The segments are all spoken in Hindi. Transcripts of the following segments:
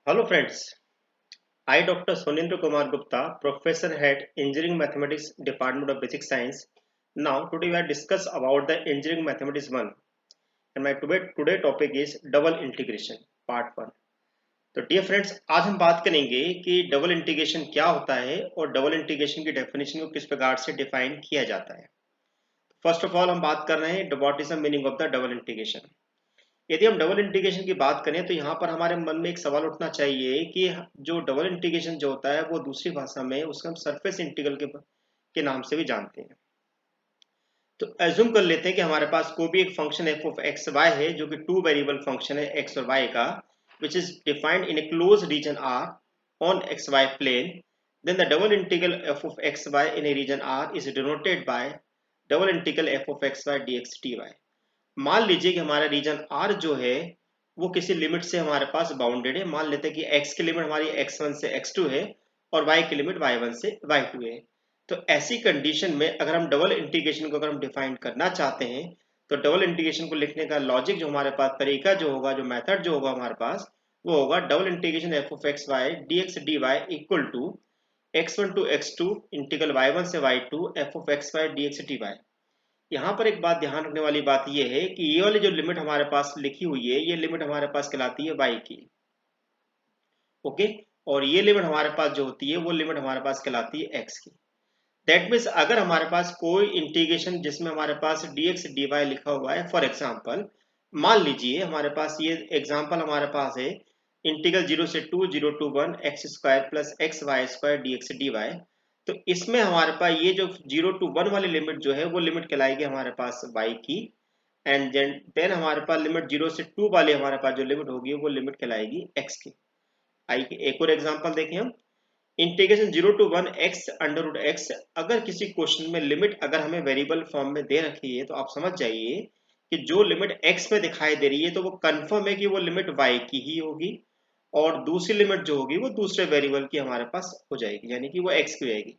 Hello friends, I Dr. Sonendra Kumar Gupta, Professor Head Engineering Mathematics Department of Basic Science. Now today we are discuss about the Engineering Mathematics 1 and my today topic is double integration part 1. तो डियर फ्रेंड्स आज हम बात करेंगे कि डबल इंटीग्रेशन क्या होता है और डबल इंटीग्रेशन की डेफिनेशन को किस प्रकार से डिफाइन किया जाता है। फर्स्ट ऑफ ऑल हम बात कर रहे हैं what is the meaning of the double integration. यदि हम डबल इंटीग्रेशन की बात करें तो यहाँ पर हमारे मन में एक सवाल उठना चाहिए कि जो डबल इंटीग्रेशन जो होता है वो दूसरी भाषा में उसको हम सरफेस इंटीग्रल के नाम से भी जानते हैं। तो एज्यूम कर लेते हैं कि हमारे पास कोई भी एक function f of x y है जो कि टू वेरिएबल फंक्शन है एक्स और वाई का, which is defined in a close region R on x y plane. Then the double integral f of x y in a region R is denoted by double integral f of x y d x t y. मान लीजिए कि हमारा रीजन आर जो है वो किसी लिमिट से हमारे पास बाउंडेड है। मान लेते हैं कि x की लिमिट हमारी x1 से x2 है और y की लिमिट y1 से y2 है। तो ऐसी कंडीशन में अगर हम डबल इंटीग्रेशन को अगर हम डिफाइन करना चाहते हैं तो डबल इंटीग्रेशन को लिखने का लॉजिक जो हमारे पास तरीका जो होगा, जो मेथड जो होगा हमारे पास, वो होगा double integration f of x y d x d y equal to x1 to x2 integral y1 से y2 f of x y d x d y. यहाँ पर एक बात ध्यान रखने वाली बात यह है कि ये वाली जो लिमिट हमारे पास लिखी हुई है ये लिमिट हमारे पास कहलाती है y की। ओके, और ये लिमिट हमारे पास जो होती है वो लिमिट हमारे पास कहलाती है x की। दैट मीन्स अगर हमारे पास कोई इंटीग्रेशन जिसमें हमारे पास dx dy लिखा हुआ है, फॉर एग्जांपल मान लीजिए हमारे पास ये एग्जांपल हमारे पास है इंटीग्रल 0 से 2 0 to 1 x square plus x y square d x d y. तो इसमें हमारे पास ये जो 0 टू 1 वाली लिमिट जो है वो लिमिट कहलाएगी हमारे पास y की, एंड देन हमारे पास लिमिट 0 से 2 वाली हमारे पास जो लिमिट होगी वो लिमिट कहलाएगी x की। आइए एक और एग्जांपल देखें हम। Integration 0 to 1 x under root x. अगर किसी क्वेश्चन में लिमिट अगर हमें वेरिएबल फॉर्म में दे रखी है तो आप समझ जाइए कि जो लिमिट x में दिखाई दे रही है तो वो कंफर्म है कि वो लिमिट y की ही होगी और दूसरी लिमिट जो होगी वो दूसरे वेरिएबल की हमारे पास हो जाएगी, यानी कि वो x की जाएगी।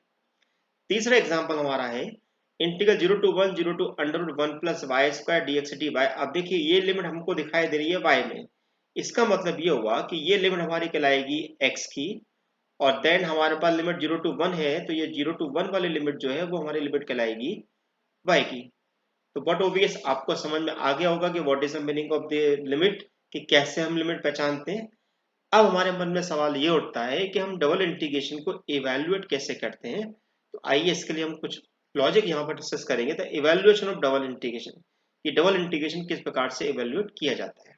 तीसरा एग्जांपल हमारा है integral 0 to 1 0 to under root 1 plus y square d x d y. अब देखिए ये लिमिट हमको दिखाई दे रही है y में, इसका मतलब ये हुआ कि ये लिमिट हमारी कहलाएगी x की, और देन हमारे पास लिमिट 0 टू 1 है तो ये 0 टू 1 वाली लिमिट जो है वो हमारी लिमिट कहलाएगी y की। तो बट ऑब्वियस आपको समझ में आ गया होगा कि what is the meaning of the limit, कि कैसे हम लिमिट पहचानते हैं। अब हमारे मन में सवाल ये उठता है कि हम डबल इंटीग्रेशन को इवेल्युएट कैसे करते हैं। तो आइए इसके लिए हम कुछ लॉजिक यहाँ पर डिस्कस करेंगे। The evaluation of double integration, कि डबल इंटीग्रेशन किस प्रकार से इवेल्युएट किया जाता है।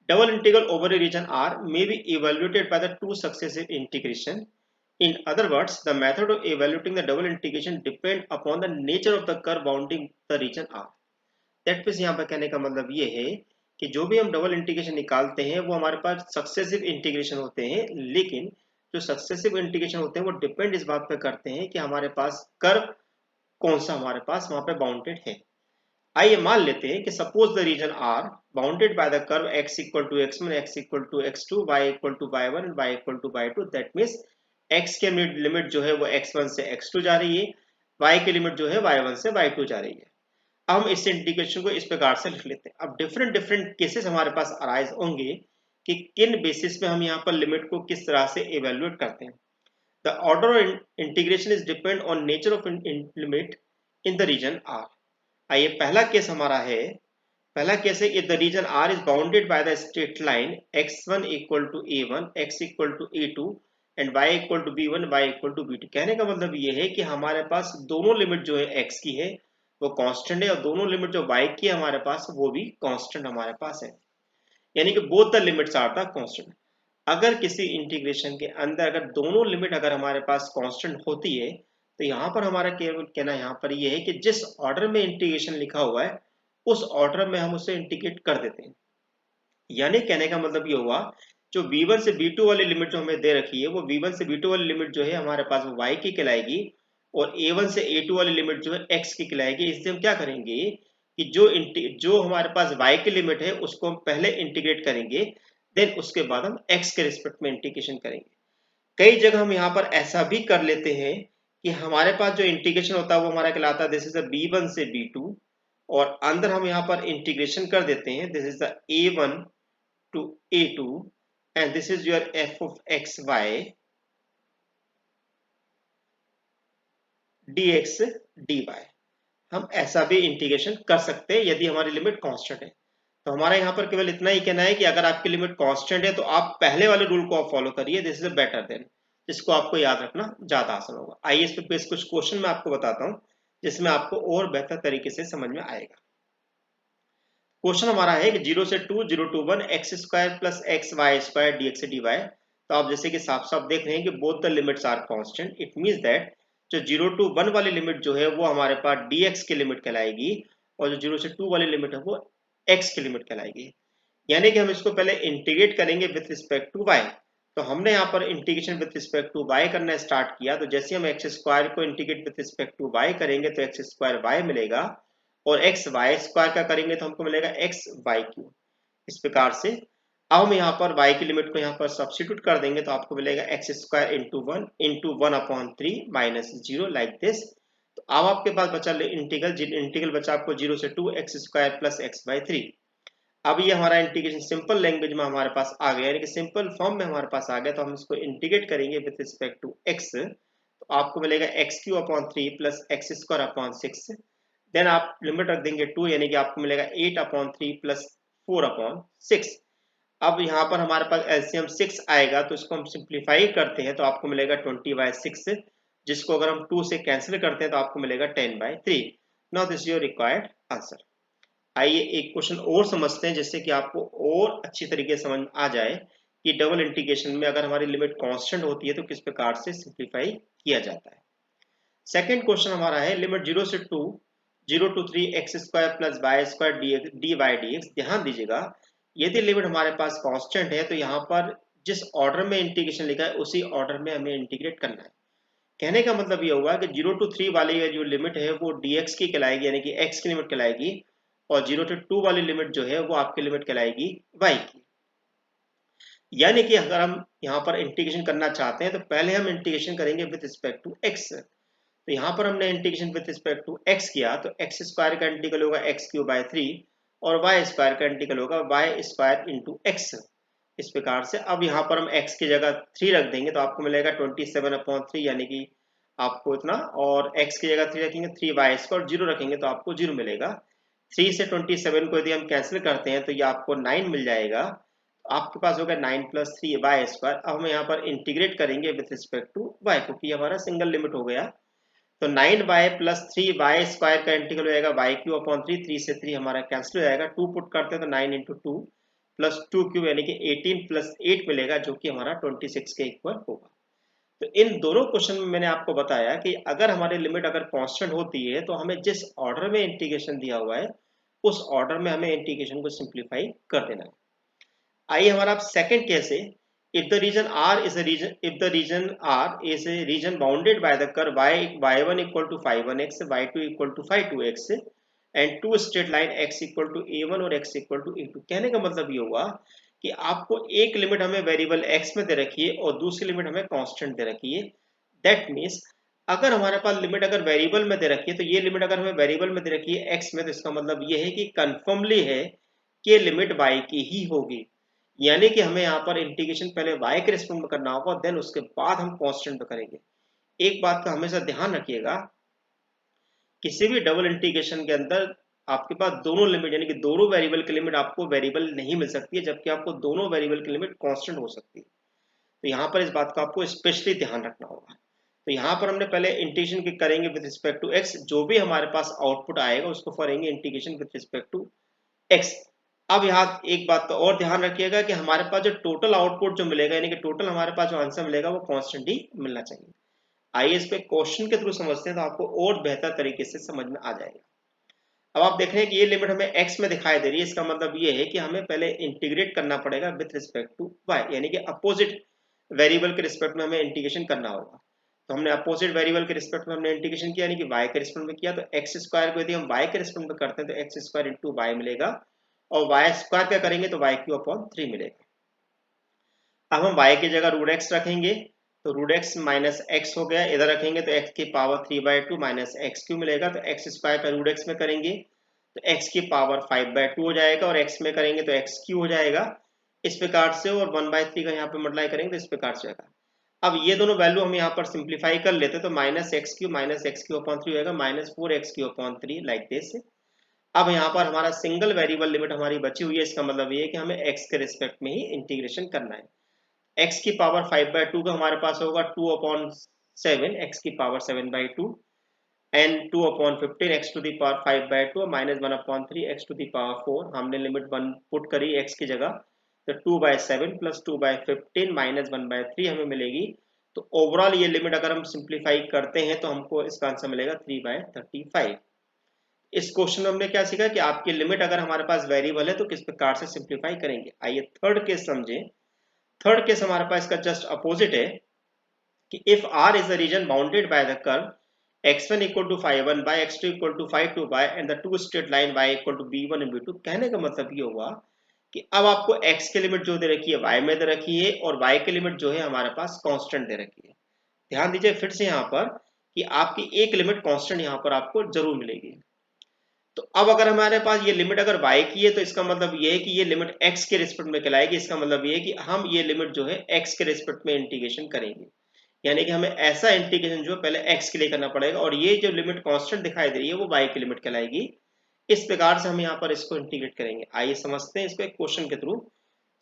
Double integral over a region R may be evaluated by the two successive integration. In other words, the method of evaluating the double integration depend upon the nature of the curve bounding the region R. That means यहाँ पर कहने का मतलब ये है कि जो भी हम डबल इंटीग्रेशन निकालते हैं वो हमारे पास सक्सेसिव इंटीग्रेशन होते हैं, लेकिन जो सक्सेसिव इंटीग्रेशन होते हैं वो डिपेंड इस बात पर करते हैं कि हमारे पास कर्व कौन सा हमारे पास वहां पे बाउंडेड है। आइए मान लेते हैं कि suppose the region R bounded by the curve x equal to x1 x equal to x2 y equal to y1 and y equal to y2। That means x के लिमिट जो है वो x1 से x2 जा रही है, y की लिमिट जो है y1 से y2 जा रही है। अब हम इस इंटीग्रेशन को इस प्रकार से लिख लेते हैं। अब डिफरेंट डिफरेंट केसेस हमारे पास अराइज होंगे कि किन बेसिस पे हम यहाँ पर लिमिट को किस तरह से इवेल्युएट करते हैं। The order of integration is depend on nature of limit in the region R. आइए पहला केस हमारा है, पहला केस है if the region R is bounded by the straight line x1 equal to a1 x equal to a2 and y equal to b1 y equal to b2। कहने का मतलब ये है कि हमारे पास दोनों लिमिट जो है x की है वो कांस्टेंट है और दोनों लिमिट जो y की है हमारे पास वो भी कांस्टेंट हमारे पास है, यानी कि both the limits are the constant. अगर किसी इंटीग्रेशन के अंदर अगर दोनों लिमिट अगर हमारे पास कांस्टेंट होती है तो यहाँ पर हमारा केवल कहना यहाँ पर ये है कि जिस ऑर्डर में इंटीग्रेशन लिखा हुआ है उस ऑर्डर में हम उसे इंटीग्रेट कर देते हैं। यानी कहने का मतलब ये हुआ जो v1 से v2 वाली लिमिट जो हमें दे रखी है वो v1 से v2 वाली लिमिट जो है हमारे पास वो y की कहलाएगी और a1 से a2 वाली लिमिट जो है x की कहलाएगी। इससे हम क्या करेंगे कि जो हमारे पास y की लिमिट है उसको हम पहले इंटीग्रेट करेंगे, देन उसके बाद हम x के रिस्पेक्ट में इंटीग्रेशन करेंगे। कई जगह हम यहाँ पर ऐसा भी कर लेते हैं कि हमारे पास जो इंटीग्रेशन होता है वो हमारा कहलाता है दिस इज द b1 से b2 और अंदर हम यहाँ पर इंटीग्रेशन कर देते हैं this is the a1 to a2 and this is your f of xy dx dy। हम ऐसा भी इंटीग्रेशन कर सकते हैं यदि हमारी लिमिट कांस्टेंट है। तो हमारा यहाँ पर केवल इतना ही कहना है कि अगर आपकी लिमिट कांस्टेंट है तो आप पहले वाले रूल को आप फॉलो करिए, दिस इज बेटर देन, जिसको आपको याद रखना ज्यादा आसान होगा। आइए इस पे बेस कुछ क्वेश्चन मैं आपको बताता हूँ जिसमें आपको और बेहतर तरीके से समझ में आएगा। क्वेश्चन हमारा है कि 0 से 2, 0 to 1 x square plus x y square d x d y. तो आप जैसे कि साफ साफ देख रहे हैं कि both the limits are constant, it means that जो 0 to 1 वाली लिमिट जो है वो हमारे पास dx की लिमिट कहलाएगी और जो 0 से 2 वाली लिमिट है वो x की लिमिट कहलाएगी। यानी कि हम इसको पहले इंटीग्रेट करेंगे विथ रिस्पेक्ट टू y। तो हमने यहाँ पर integration with respect to y करना स्टार्ट किया, तो जैसे हम एक्स स्क्वायर को integrate with respect to y करेंगे तो एक्स स्क्वायर y मिलेगा, और एक्स वाई स्क्वायर का करेंगे तो हमको मिलेगा एक्स वाई क्यूब। इस प्रकार से अब हम यहाँ पर y की लिमिट को यहाँ पर सब्स्टिट्यूट कर देंगे तो आपको मिलेगा x square into one upon three minus zero, like this. तो अब आपके पास बचा इंटीग्रल बचा आपको 0 से 2 x square plus x by three. अब ये हमारा इंटीग्रेशन सिंपल लैंग्वेज में हमारे पास आ गया, यानी कि सिंपल फॉर्म में हमारे पास आ गया। तो हम इसको इंटीग्रेट करेंगे विद रिस्पेक्ट टू एक्स, तो आपको मिलेगा x cube upon three plus x square upon six. Then आप लिमिट रख देंगे 2, यानी कि आपको मिलेगा 8 upon three plus 4 upon six. अब यहाँ पर हमारे पास एलसीएम 6 आएगा, तो इसको हम सिंप्लीफाई करते हैं तो आपको मिलेगा 20/6, जिसको अगर हम 2 से कैंसिल करते हैं तो आपको मिलेगा 10/3। Now this is your required answer. आइए एक क्वेश्चन और समझते हैं जिससे कि आपको और अच्छी तरीके से समझ आ जाए कि डबल इंटीग्रेशन में अगर हमारी लिमिट कांस्टेंट होती है तो किस प्रकार से सिंप्लीफाई किया जाता है। सेकंड क्वेश्चन हमारा है लिमिट 0 से 2, 0 to 3 x square plus y square d y d x. ध्यान दीजिएगा, यदि लिमिट हमारे पास कांस्टेंट है तो यहाँ पर जिस ऑर्डर में इंटीग्रेशन लिखा है उसी ऑर्डर में हमें इंटीग्रेट करना है। कहने का मतलब ये हुआ कि 0 to 3 वाली जो लिमिट है वो dx की कहलाएगी, यानी कि x की लिमिट कहलाएगी, और 0 to 2 वाली लिमिट जो है वो आपकी लिमिट कहलाएगी y की। यानी कि अगर हम यहाँ पर इंटीग्रेशन करना चाहते हैं तो पहले हम इंटीग्रेशन करेंगे विद रिस्पेक्ट टू x। तो यहाँ पर हमने integration with respect to x किया तो एक्स स्क्वायर का इंटीग्रल होगा एक्स क्यूब बाय थ्री, और वाई स्क्वायर का इंटीग्रल होगा वाई स्क्वायर इंटू एक्स। इस प्रकार से अब यहाँ पर हम x की जगह 3 रख देंगे तो आपको मिलेगा 27/3, यानी कि आपको इतना, और x की जगह 3 रखेंगे 3y स्क्वायर, 0 रखेंगे तो आपको 0 मिलेगा। 3 से 27 को यदि हम कैंसिल करते हैं तो ये आपको 9 मिल जाएगा। तो आपके पास होगा 9 प्लस 3y स्क्वायर। अब हम यहाँ पर इंटीग्रेट करेंगे विथ रिस्पेक्ट टू y, क्योंकि हमारा सिंगल लिमिट हो गया। तो 9y प्लस 3y स्क्वायर का इंटीग्रल हो जाएगा y क्यू अपॉन 3, 3 से 3 हमारा कैंसिल हो जाएगा, 2 पुट करते हैं तो 9 इंटू टू प्लस 2 क्यूब, यानी कि 18 प्लस 8 मिलेगा, जो कि हमारा 26 के इक्वल होगा। तो इन दोनों क्वेश्चन में मैंने आपको बताया कि अगर हमारी लिमिट अगर कांस्टेंट होती है तो हमें जिस ऑर्डर में इंटीग्रेशन दिया हुआ है उस ऑर्डर में हमें इंटीग्रेशन को सिंप्लीफाई कर देना है। आइए हमारा सेकंड केस है, if the region R is a region, if the region R is a region bounded by the curve y1 equal to 5(1)x, y2 equal to 5(2)x and two straight line x equal to a1 और x equal to a2। कहने का मतलब ये हुआ कि आपको एक लिमिट हमें वेरिएबल x में दे रखी है और दूसरी लिमिट हमें कांस्टेंट दे रखी है। दैट मीन्स अगर हमारे पास लिमिट अगर वेरिएबल में दे रखी है तो ये लिमिट अगर हमें वेरिएबल में दे रखी है x में, तो इसका मतलब ये है कि कंफर्मली है कि लिमिट y की ही होगी। यानी कि हमें यहाँ पर इंटीग्रेशन पहले y के रिस्पेक्ट में करना होगा, देन उसके बाद हम कांस्टेंट पे करेंगे। एक बात का हमेशा ध्यान रखिएगा, किसी भी डबल इंटीग्रेशन के अंदर आपके पास दोनों लिमिट, यानी कि दोनों वेरिएबल की लिमिट आपको वेरिएबल नहीं मिल सकती है, जबकि आपको दोनों वेरिएबल की लिमिट कांस्टेंट हो सकती है। तो यहाँ पर इस बात का आपको स्पेशली ध्यान रखना होगा। तो यहाँ पर हमने पहले इंटीग्रेशन करेंगे विद रिस्पेक्ट टू x, जो भी हमारे पास आउटपुट आएगा उसको करेंगे integration with respect to x। अब यहाँ एक बात तो और ध्यान रखिएगा कि हमारे पास जो टोटल आउटपुट जो मिलेगा, यानी कि टोटल हमारे पास जो आंसर मिलेगा वो कांस्टेंट ही मिलना चाहिए। आइए इस पे क्वेश्चन के थ्रू समझते हैं तो आपको और बेहतर तरीके से समझ में आ जाएगा। अब आप देख रहे हैं कि ये लिमिट हमें x में दिखाई दे रही है, इसका मतलब ये है कि हमें पहले इंटीग्रेट करना पड़ेगा विथ रिस्पेक्ट टू y, यानी कि अपोजिट वेरिएबल के रिस्पेक्ट में हमें इंटीग्रेशन करना होगा। तो हमने अपोजिट वेरिएबल के रिस्पेक्ट में हमने इंटीग्रेशन किया, यानी कि y के रिस्पेक्ट में किया। तो एक्स स्क्वायर को यदि हम y के रिस्पेक्ट में करते हैं तो एक्स स्क्वायर इंटू वाई मिलेगा, और y स्क्वायर का करेंगे तो y क्यू अपॉन 3 मिलेगा। अब हम y की जगह रूट एक्स रखेंगे तो रूट एक्स माइनस एक्स हो गया, इधर रखेंगे तो x की पावर 3/2 माइनस एक्स क्यू मिलेगा। तो एक्स स्क्वायर का रूट एक्स में करेंगे तो x की पावर 5/2 हो जाएगा, और x में करेंगे तो एक्स क्यू हो जाएगा। इस प्रकार से, और 1/3 का यहाँ पे मल्टीप्लाई करेंगे तो इस प्रकार से होगा। अब ये दोनों वैल्यू हम यहाँ पर सिंप्लीफाई कर लेते हैं तो -x³ होगा -4x³ लाइक दिस। अब यहाँ पर हमारा सिंगल वेरिएबल लिमिट हमारी बची हुई है, इसका मतलब ये है कि हमें x के रिस्पेक्ट में ही इंटीग्रेशन करना है। x की पावर 5/2 का हमारे पास होगा 2/7, x की power 7/2 and 2/15 x to the power 5/2 -1/3 x to the power 4। हमने लिमिट 1 पुट करी x की जगह, तो 2/7 प्लस 2/15 -1/3 हमें मिलेगी। तो ओवरऑल ये लिमिट अगर हम सिंप्लीफाई करते हैं तो हमको इसका आंसर मिलेगा 3/35। इस क्वेश्चन में हमने क्या सीखा कि आपकी लिमिट अगर हमारे पास वेरिएबल है तो किस प्रकार से सिंप्लीफाई करेंगे। आइए थर्ड केस समझें। थर्ड केस हमारे पास इसका जस्ट अपोजिट है कि if R is the region bounded by the curve x1 equal to 5/1 by x2 equal to 5/2 by and the two straight line y equal to b1 and b2। कहने का मतलब ये हुआ कि अब आपको x की लिमिट जो दे रखी है y में दे रखी है और y की लिमिट जो है हमारे पास कांस्टेंट दे रखी है। ध्यान दीजिए फिर से यहाँ पर कि आपकी एक लिमिट कांस्टेंट यहाँ पर आपको जरूर मिलेगी। तो अब अगर हमारे पास ये लिमिट अगर y की है तो इसका मतलब ये है कि ये लिमिट x के रिस्पेक्ट में कहलाएगी। इसका मतलब ये है कि हम ये लिमिट जो है x के रिस्पेक्ट में इंटीग्रेशन करेंगे, यानी कि हमें ऐसा इंटीग्रेशन जो पहले x के लिए करना पड़ेगा और ये जो लिमिट कांस्टेंट दिखाई दे रही है वो y की लिमिट कहलाएगी। इस प्रकार से हम यहाँ पर इसको इंटीग्रेट करेंगे। आइए समझते हैं इसको एक क्वेश्चन के थ्रू।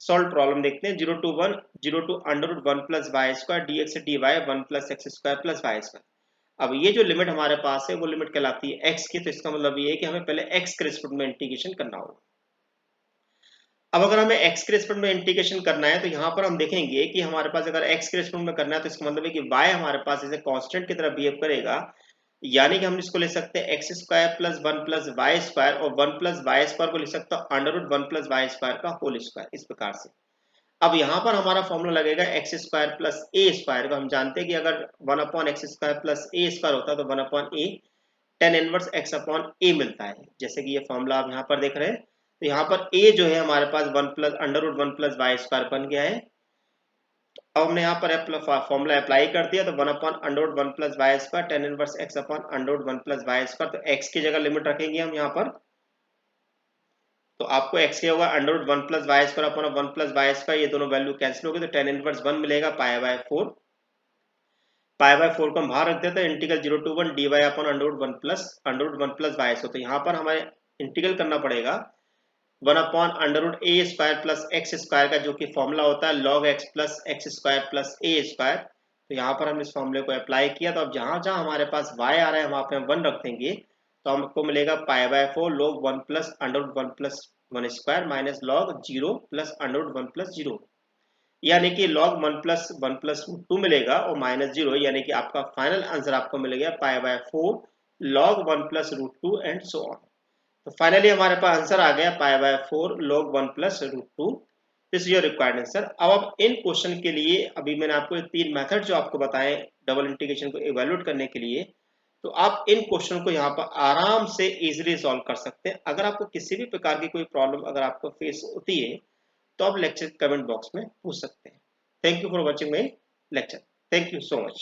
सॉल्व प्रॉब्लम देखते हैं। 0 to 1 √1 plus y² dx dy 1 plus x² plus y²। अब ये जो लिमिट हमारे पास है वो लिमिट कहलाती है x की, तो इसका मतलब ये है कि हमें पहले x के रिस्पेक्ट में इंटीग्रेशन करना होगा। अब अगर हमें x के रिस्पेक्ट में इंटीग्रेशन करना है तो यहाँ पर हम देखेंगे कि हमारे पास अगर x के रिस्पेक्ट में करना है तो इसका मतलब है कि y हमारे पास इसे कांस्टेंट की तरह बिहेव करेगा, यानी कि हम इसको ले सकते हैं x² + 1 + y² और 1 + y² को लिख सकते हैं √1 + y² का होल स्क्वायर, इस प्रकार से। अब यहाँ पर हमारा फॉर्मूला लगेगा x² + a² का। हम जानते हैं कि अगर 1/x² + a² होता है तो 1/a tan इनवर्स x/a मिलता है, जैसे कि ये फॉर्मूला आप यहाँ पर देख रहे हैं। तो यहाँ पर a जो है हमारे पास √1 + y² बन गया है। अब हमने यहाँ पर फॉर्मूला अप्लाई कर दिया तो 1/√1 + y² tan inverse x/√1 + y²। तो x की जगह लिमिट रखेंगे हम यहाँ पर, तो आपको x क्या होगा √1 + y²/1 + y²। ये दोनों वैल्यू कैंसिल होगी तो tan इनवर्स 1 मिलेगा π/4। π/4 को हम बाहर रख देते हैं। Integral 0 to 1 dy/√1 + y²। तो यहाँ पर हमें इंटीग्रल करना पड़ेगा 1/√a² + x² का, जो कि फॉर्मूला होता है log x + x² + a²। तो यहाँ पर हम इस फॉर्मूले को अप्लाई किया, तो अब जहाँ जहाँ हमारे पास y आ रहा है वहाँ पे हम 1 रख देंगे, तो हमको मिलेगा π/4 log 1 + √1 + 1² माइनस log 0 + √1 + 0, यानी कि log 1 + 1 + √2 मिलेगा और -0, यानी कि आपका फाइनल आंसर आपको मिलेगा π/4 log 1 + √2 एंड सो ऑन। तो फाइनली हमारे पास आंसर आ गया π/4 log 1 + √2। This is your required answer. अब इन क्वेश्चन के लिए अभी मैंने आपको 3 मेथड जो आपको बताए डबल इंटीग्रेशन को इवैल्यूएट करने के लिए, तो आप इन क्वेश्चन को यहाँ पर आराम से इजीली सॉल्व कर सकते हैं। अगर आपको किसी भी प्रकार की कोई प्रॉब्लम अगर आपको फेस होती है तो आप लेक्चर कमेंट बॉक्स में पूछ सकते हैं। Thank you for watching my lecture. Thank you so much.